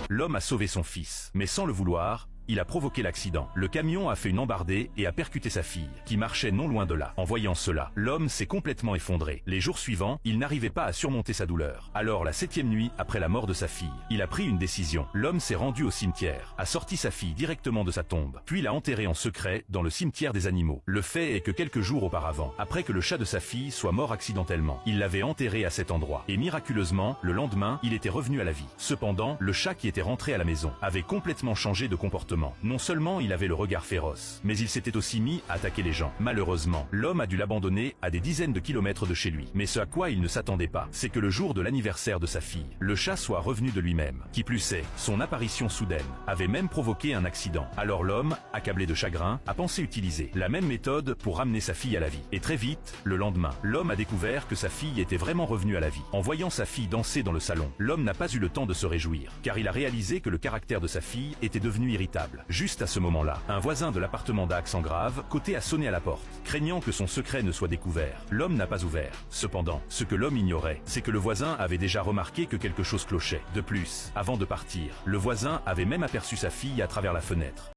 L'homme a sauvé son fils, mais sans le vouloir, il a provoqué l'accident. Le camion a fait une embardée et a percuté sa fille, qui marchait non loin de là. En voyant cela, l'homme s'est complètement effondré. Les jours suivants, il n'arrivait pas à surmonter sa douleur. Alors, la 7e nuit, après la mort de sa fille, il a pris une décision. L'homme s'est rendu au cimetière, a sorti sa fille directement de sa tombe, puis l'a enterrée en secret dans le cimetière des animaux. Le fait est que quelques jours auparavant, après que le chat de sa fille soit mort accidentellement, il l'avait enterré à cet endroit. Et miraculeusement, le lendemain, il était revenu à la vie. Cependant, le chat qui était rentré à la maison avait complètement changé de comportement. Non seulement il avait le regard féroce, mais il s'était aussi mis à attaquer les gens. Malheureusement, l'homme a dû l'abandonner à des dizaines de kilomètres de chez lui. Mais ce à quoi il ne s'attendait pas, c'est que le jour de l'anniversaire de sa fille, le chat soit revenu de lui-même. Qui plus est, son apparition soudaine avait même provoqué un accident. Alors l'homme, accablé de chagrin, a pensé utiliser la même méthode pour ramener sa fille à la vie. Et très vite, le lendemain, l'homme a découvert que sa fille était vraiment revenue à la vie. En voyant sa fille danser dans le salon, l'homme n'a pas eu le temps de se réjouir, car il a réalisé que le caractère de sa fille était devenu irritable. Juste à ce moment-là, un voisin de l'appartement d'Accent Grave, Côté, a sonné à la porte. Craignant que son secret ne soit découvert, l'homme n'a pas ouvert. Cependant, ce que l'homme ignorait, c'est que le voisin avait déjà remarqué que quelque chose clochait. De plus, avant de partir, le voisin avait même aperçu sa fille à travers la fenêtre.